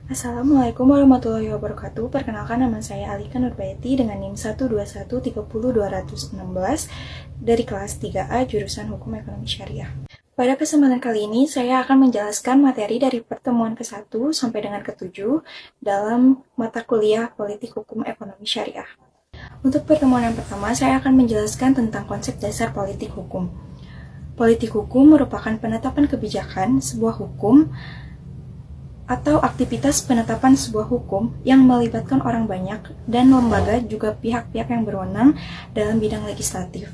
Assalamualaikum warahmatullahi wabarakatuh. Perkenalkan, nama saya Alika Nurbayati dengan NIM 121302016 dari kelas 3A jurusan Hukum Ekonomi Syariah. Pada kesempatan kali ini, saya akan menjelaskan materi dari pertemuan ke-1 sampai dengan ke-7 dalam mata kuliah Politik Hukum Ekonomi Syariah. Untuk pertemuan yang pertama, saya akan menjelaskan tentang konsep dasar politik hukum. Politik hukum merupakan penetapan kebijakan, sebuah hukum, atau aktivitas penetapan sebuah hukum yang melibatkan orang banyak dan lembaga juga pihak-pihak yang berwenang dalam bidang legislatif.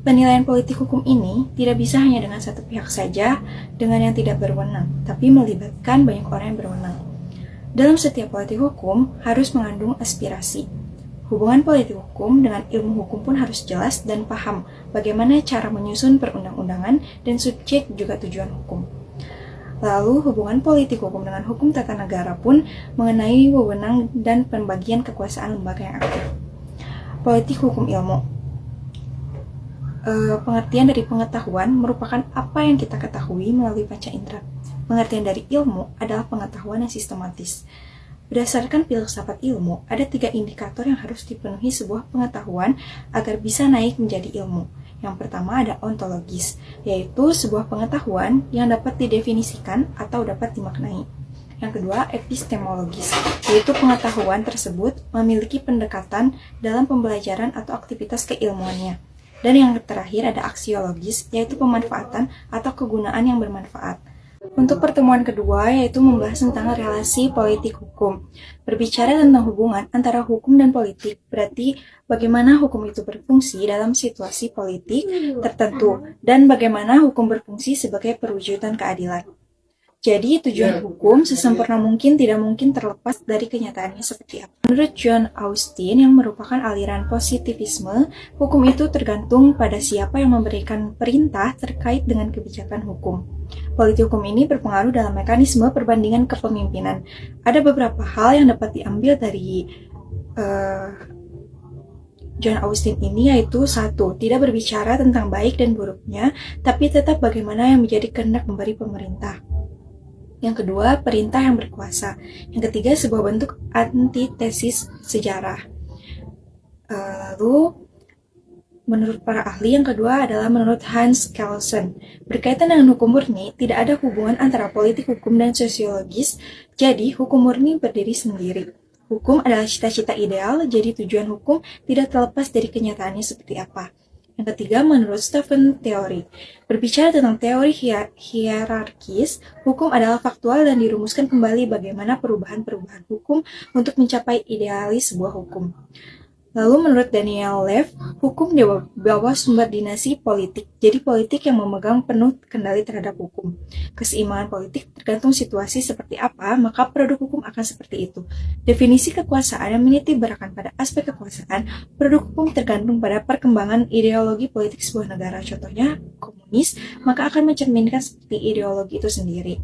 Penilaian politik hukum ini tidak bisa hanya dengan satu pihak saja dengan yang tidak berwenang, tapi melibatkan banyak orang yang berwenang. Dalam setiap politik hukum harus mengandung aspirasi. Hubungan politik hukum dengan ilmu hukum pun harus jelas dan paham bagaimana cara menyusun perundang-undangan dan subjek juga tujuan hukum. Lalu, hubungan politik hukum dengan hukum tata negara pun mengenai wewenang dan pembagian kekuasaan lembaga yang aktif. Politik hukum ilmu. Pengertian dari pengetahuan merupakan apa yang kita ketahui melalui panca indera. Pengertian dari ilmu adalah pengetahuan yang sistematis. Berdasarkan filsafat ilmu, ada 3 indikator yang harus dipenuhi sebuah pengetahuan agar bisa naik menjadi ilmu. Yang pertama ada ontologis, yaitu sebuah pengetahuan yang dapat didefinisikan atau dapat dimaknai. Yang kedua, epistemologis, yaitu pengetahuan tersebut memiliki pendekatan dalam pembelajaran atau aktivitas keilmuannya. Dan yang terakhir ada aksiologis, yaitu pemanfaatan atau kegunaan yang bermanfaat. Untuk pertemuan kedua, yaitu membahas tentang relasi politik hukum. Berbicara tentang hubungan antara hukum dan politik, berarti bagaimana hukum itu berfungsi dalam situasi politik tertentu, dan bagaimana hukum berfungsi sebagai perwujudan keadilan. Jadi, tujuan hukum sesempurna mungkin tidak mungkin terlepas dari kenyataannya seperti apa. Menurut John Austin, yang merupakan aliran positivisme, hukum itu tergantung pada siapa yang memberikan perintah terkait dengan kebijakan hukum. Politik hukum ini berpengaruh dalam mekanisme perbandingan kepemimpinan. Ada beberapa hal yang dapat diambil dari John Austin ini, yaitu 1. Tidak berbicara tentang baik dan buruknya, tapi tetap bagaimana yang menjadi kehendak memberi pemerintah. Yang kedua, perintah yang berkuasa. Yang ketiga, sebuah bentuk antitesis sejarah. Lalu, menurut para ahli, yang kedua adalah menurut Hans Kelsen. Berkaitan dengan hukum murni, tidak ada hubungan antara politik hukum dan sosiologis, jadi hukum murni berdiri sendiri. Hukum adalah cita-cita ideal, jadi tujuan hukum tidak terlepas dari kenyataannya seperti apa. Yang ketiga, menurut Stephen Theory. Berbicara tentang teori hierarkis, hukum adalah faktual dan dirumuskan kembali bagaimana perubahan-perubahan hukum untuk mencapai idealis sebuah hukum. Lalu menurut Daniel Lev, hukum di bawah sumber dinasti politik, jadi politik yang memegang penuh kendali terhadap hukum. Keseimbangan politik tergantung situasi seperti apa, maka produk hukum akan seperti itu. Definisi kekuasaan yang menitik beratkan pada aspek kekuasaan, produk hukum tergantung pada perkembangan ideologi politik sebuah negara. Contohnya, komunis, maka akan mencerminkan seperti ideologi itu sendiri.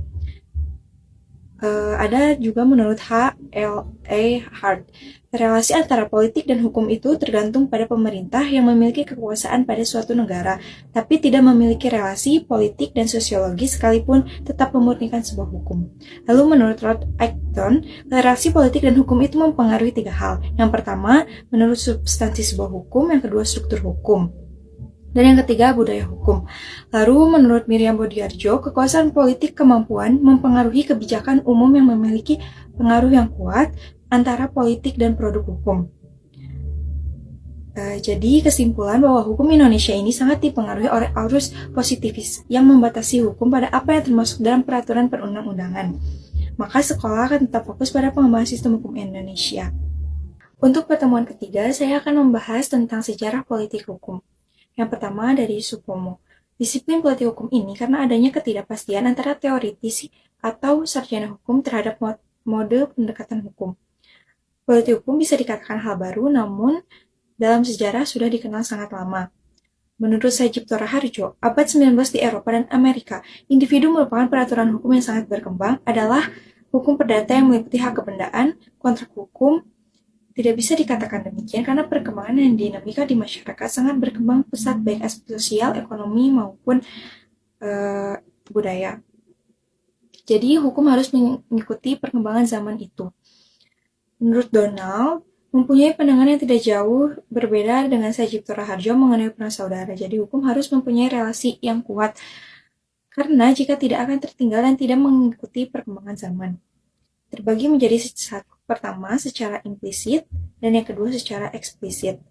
Ada juga menurut H.L.A. Hart, relasi antara politik dan hukum itu tergantung pada pemerintah yang memiliki kekuasaan pada suatu negara, tapi tidak memiliki relasi politik dan sosiologis sekalipun tetap memurnikan sebuah hukum. Lalu menurut Rod Acton, relasi politik dan hukum itu mempengaruhi 3 hal. Yang pertama, menurut substansi sebuah hukum, yang kedua struktur hukum, dan yang ketiga, budaya hukum. Lalu, menurut Miriam Bodiarjo, kekuasaan politik kemampuan mempengaruhi kebijakan umum yang memiliki pengaruh yang kuat antara politik dan produk hukum. Jadi, kesimpulan bahwa hukum Indonesia ini sangat dipengaruhi oleh arus positivis yang membatasi hukum pada apa yang termasuk dalam peraturan perundang-undangan. Maka sekolah akan tetap fokus pada pengembangan sistem hukum Indonesia. Untuk pertemuan ketiga, saya akan membahas tentang sejarah politik hukum. Yang pertama dari Supomo. Disiplin politik hukum ini karena adanya ketidakpastian antara teoritisi atau sarjana hukum terhadap mode pendekatan hukum. Politik hukum bisa dikatakan hal baru, namun dalam sejarah sudah dikenal sangat lama. Menurut Sajib Toraharjo, abad 19 di Eropa dan Amerika, individu merupakan peraturan hukum yang sangat berkembang adalah hukum perdata yang meliputi hak kebendaan, kontrak hukum. Tidak bisa dikatakan demikian karena perkembangan dan dinamika di masyarakat sangat berkembang pesat baik aspek sosial, ekonomi, maupun budaya. Jadi hukum harus mengikuti perkembangan zaman itu. Menurut Donald, mempunyai pandangan yang tidak jauh berbeda dengan Sajipto Raharjo mengenai peran saudara. Jadi hukum harus mempunyai relasi yang kuat karena jika tidak akan tertinggal dan tidak mengikuti perkembangan zaman. Terbagi menjadi pertama secara implisit dan yang kedua secara eksplisit.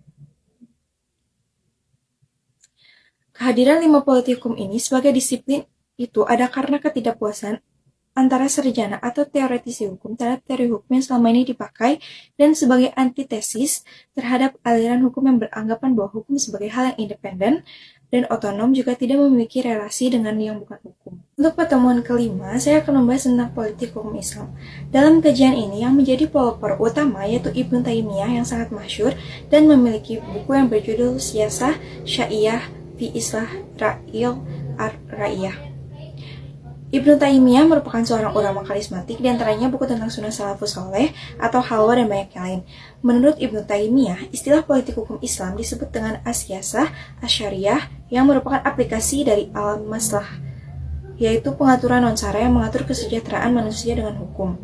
Kehadiran 5 politik hukum ini sebagai disiplin itu ada karena ketidakpuasan antara sarjana atau teoretisi hukum terhadap teori hukum yang selama ini dipakai dan sebagai antitesis terhadap aliran hukum yang beranggapan bahwa hukum sebagai hal yang independen dan otonom juga tidak memiliki relasi dengan yang bukan hukum. Untuk pertemuan kelima, saya akan membahas tentang politik hukum Islam. Dalam kajian ini, yang menjadi pelopor utama yaitu Ibnu Taimiyah yang sangat masyhur dan memiliki buku yang berjudul Siyasah Syiah fi Islah Ra'il Ar-Ra'iyah. Ibnu Taimiyah merupakan seorang ulama karismatik, diantaranya buku tentang Sunnah Salafus Saleh atau Halwa dan banyak yang lain. Menurut Ibnu Taimiyah, istilah politik hukum Islam disebut dengan as-siyasah asy-syariah yang merupakan aplikasi dari al-maslah, yaitu pengaturan non-syara yang mengatur kesejahteraan manusia dengan hukum.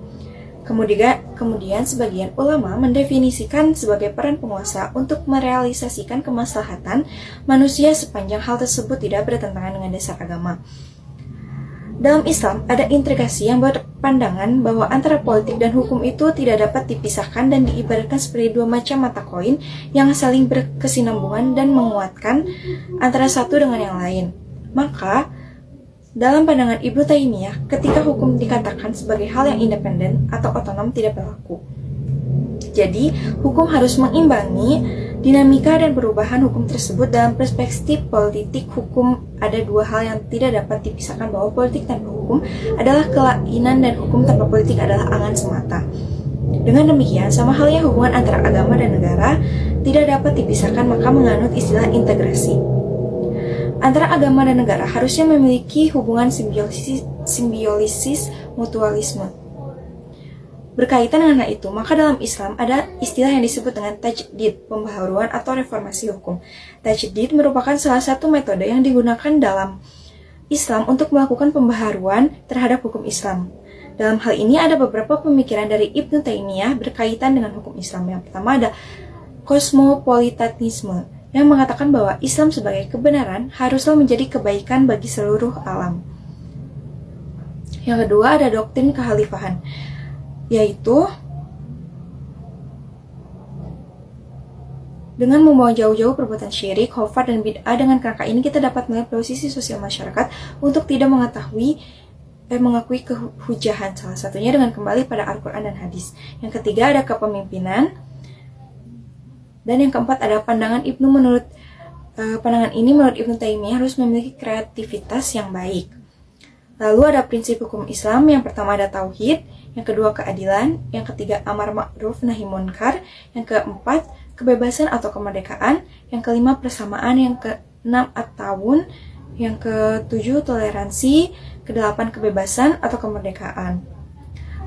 Kemudian sebagian ulama mendefinisikan sebagai peran penguasa untuk merealisasikan kemaslahatan manusia sepanjang hal tersebut tidak bertentangan dengan dasar agama. Dalam Islam, ada integrasi yang berpandangan bahwa antara politik dan hukum itu tidak dapat dipisahkan dan diibaratkan seperti dua macam mata koin yang saling berkesinambungan dan menguatkan antara satu dengan yang lain. Maka, dalam pandangan Ibnu Taimiyah, ketika hukum dikatakan sebagai hal yang independen atau otonom tidak berlaku. Jadi, hukum harus mengimbangi dinamika dan perubahan hukum tersebut. Dalam perspektif politik hukum ada dua hal yang tidak dapat dipisahkan, bahwa politik tanpa hukum adalah kelainan dan hukum tanpa politik adalah angan semata. Dengan demikian, sama halnya hubungan antara agama dan negara tidak dapat dipisahkan, maka menganut istilah integrasi. Antara agama dan negara harusnya memiliki hubungan simbiosis mutualisme. Berkaitan dengan hal itu, maka dalam Islam ada istilah yang disebut dengan tajdid, pembaharuan atau reformasi hukum. Tajdid merupakan salah satu metode yang digunakan dalam Islam untuk melakukan pembaharuan terhadap hukum Islam. Dalam hal ini ada beberapa pemikiran dari Ibnu Taimiyah berkaitan dengan hukum Islam. Yang pertama ada kosmopolitanisme, yang mengatakan bahwa Islam sebagai kebenaran haruslah menjadi kebaikan bagi seluruh alam. Yang kedua ada doktrin kekhalifahan, yaitu dengan membawa jauh-jauh perbuatan syirik, khofat, dan bid'ah. Dengan kerangka ini kita dapat melihat posisi sosial masyarakat untuk tidak mengakui kehujahan, salah satunya dengan kembali pada Al-Quran dan hadis. Yang ketiga ada kepemimpinan, dan yang keempat ada pandangan Ibnu. Menurut Ibnu Taimiyah harus memiliki kreativitas yang baik. Lalu ada prinsip hukum Islam, yang pertama ada tauhid, yang kedua keadilan, yang ketiga amar ma'ruf nahi munkar, yang keempat kebebasan atau kemerdekaan, yang kelima persamaan, yang keenam at-tawun, yang ketujuh toleransi, kedelapan kebebasan atau kemerdekaan.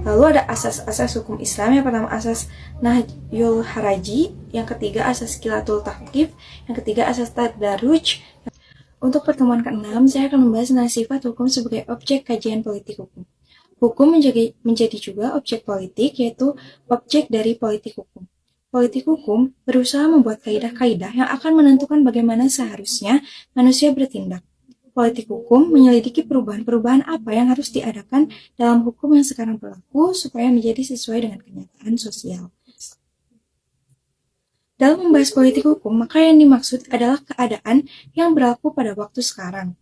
Lalu ada asas-asas hukum Islam, yang pertama asas nahyul haraji, yang ketiga asas qilatul taklif, yang ketiga asas tadarruj. Untuk pertemuan ke-6, saya akan membahas tentang sifat hukum sebagai objek kajian politik hukum. Hukum menjadi juga objek politik, yaitu objek dari politik hukum. Politik hukum berusaha membuat kaidah-kaidah yang akan menentukan bagaimana seharusnya manusia bertindak. Politik hukum menyelidiki perubahan-perubahan apa yang harus diadakan dalam hukum yang sekarang berlaku supaya menjadi sesuai dengan kenyataan sosial. Dalam membahas politik hukum, maka yang dimaksud adalah keadaan yang berlaku pada waktu sekarang.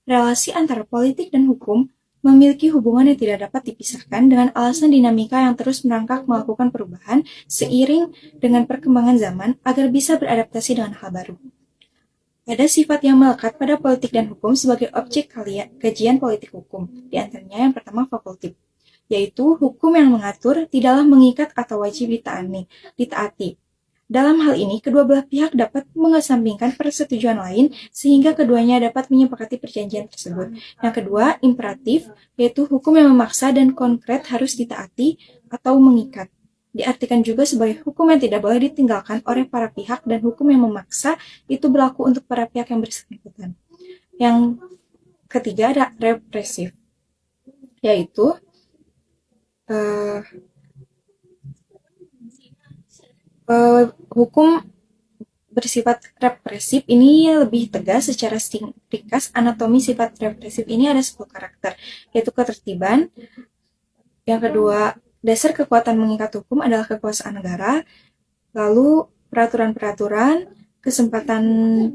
Relasi antara politik dan hukum memiliki hubungan yang tidak dapat dipisahkan dengan alasan dinamika yang terus merangkak melakukan perubahan seiring dengan perkembangan zaman agar bisa beradaptasi dengan hal baru. Ada sifat yang melekat pada politik dan hukum sebagai objek kajian politik hukum, di antaranya yang pertama fakultatif, yaitu hukum yang mengatur tidaklah mengikat atau wajib ditaati. Dalam hal ini, kedua belah pihak dapat mengesampingkan persetujuan lain sehingga keduanya dapat menyepakati perjanjian tersebut. Yang kedua, imperatif, yaitu hukum yang memaksa dan konkret harus ditaati atau mengikat. Diartikan juga sebagai hukum yang tidak boleh ditinggalkan oleh para pihak, dan hukum yang memaksa itu berlaku untuk para pihak yang bersangkutan. Yang ketiga ada represif, yaitu eh, hukum bersifat represif ini lebih tegas secara ringkas. Anatomi sifat represif ini ada 10 karakter, yaitu ketertiban. Yang kedua, dasar kekuatan mengikat hukum adalah kekuasaan negara. Lalu peraturan-peraturan, kesempatan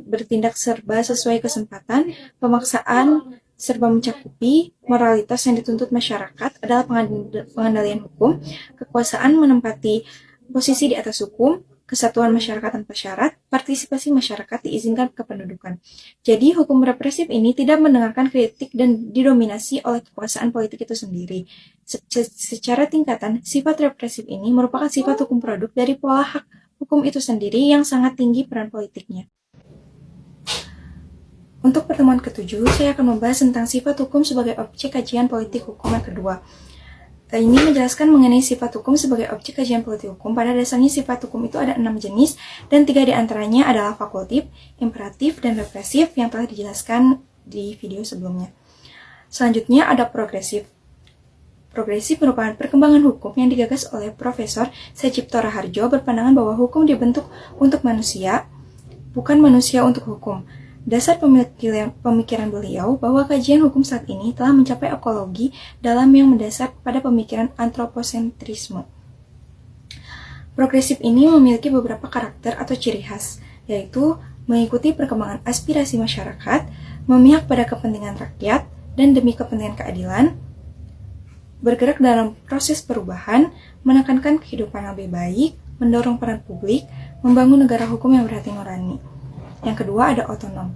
bertindak serba sesuai kesempatan, pemaksaan serba mencakupi, moralitas yang dituntut masyarakat adalah pengendalian hukum, kekuasaan menempati posisi di atas hukum, kesatuan masyarakat tanpa syarat, partisipasi masyarakat diizinkan kependudukan. Jadi, hukum represif ini tidak mendengarkan kritik dan didominasi oleh kekuasaan politik itu sendiri. Secara tingkatan, sifat represif ini merupakan sifat hukum produk dari pola hak hukum itu sendiri yang sangat tinggi peran politiknya. Untuk pertemuan ke-7, saya akan membahas tentang sifat hukum sebagai objek kajian politik hukum yang kedua. Ini menjelaskan mengenai sifat hukum sebagai objek kajian politik hukum. Pada dasarnya sifat hukum itu ada 6 jenis, dan 3 diantaranya adalah fakultatif, imperatif, dan represif yang telah dijelaskan di video sebelumnya. Selanjutnya ada progresif. Progresif merupakan perkembangan hukum yang digagas oleh Profesor Sajipto Raharjo berpandangan bahwa hukum dibentuk untuk manusia, bukan manusia untuk hukum. Dasar pemikiran beliau bahwa kajian hukum saat ini telah mencapai ekologi dalam yang mendasar pada pemikiran antroposentrisme. Progresif ini memiliki beberapa karakter atau ciri khas, yaitu mengikuti perkembangan aspirasi masyarakat, memihak pada kepentingan rakyat, dan demi kepentingan keadilan, bergerak dalam proses perubahan, menekankan kehidupan yang lebih baik, mendorong peran publik, membangun negara hukum yang berhati nurani. Yang kedua ada otonom.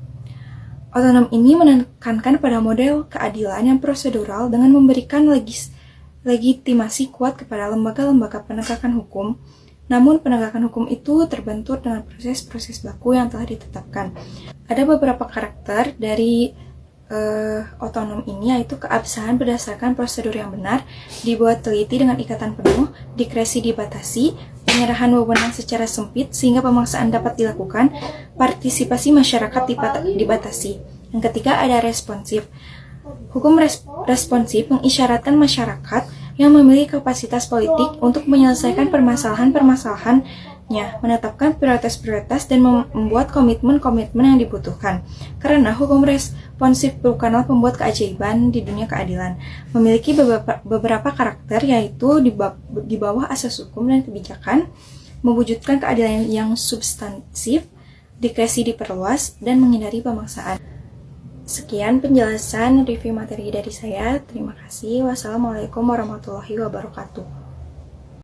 Otonom ini menekankan pada model keadilan yang prosedural dengan memberikan legitimasi kuat kepada lembaga-lembaga penegakan hukum. Namun penegakan hukum itu terbentur dengan proses-proses baku yang telah ditetapkan. Ada beberapa karakter dari otonom ini, yaitu keabsahan berdasarkan prosedur yang benar, dibuat teliti dengan ikatan penuh, dikresi dibatasi, penyerahan wewenang secara sempit sehingga pemaksaan dapat dilakukan, partisipasi masyarakat dibatasi. Yang ketiga ada responsif. Hukum responsif mengisyaratkan masyarakat yang memiliki kapasitas politik untuk menyelesaikan permasalahan-permasalahannya, menetapkan prioritas-prioritas, dan membuat komitmen-komitmen yang dibutuhkan. Karena hukum responsif bukanlah pembuat keajaiban di dunia keadilan, memiliki beberapa karakter, yaitu di bawah asas hukum dan kebijakan, mewujudkan keadilan yang substansif, dikresi diperluas, dan menghindari pemaksaan. Sekian penjelasan review materi dari saya. Terima kasih. Wassalamualaikum warahmatullahi wabarakatuh.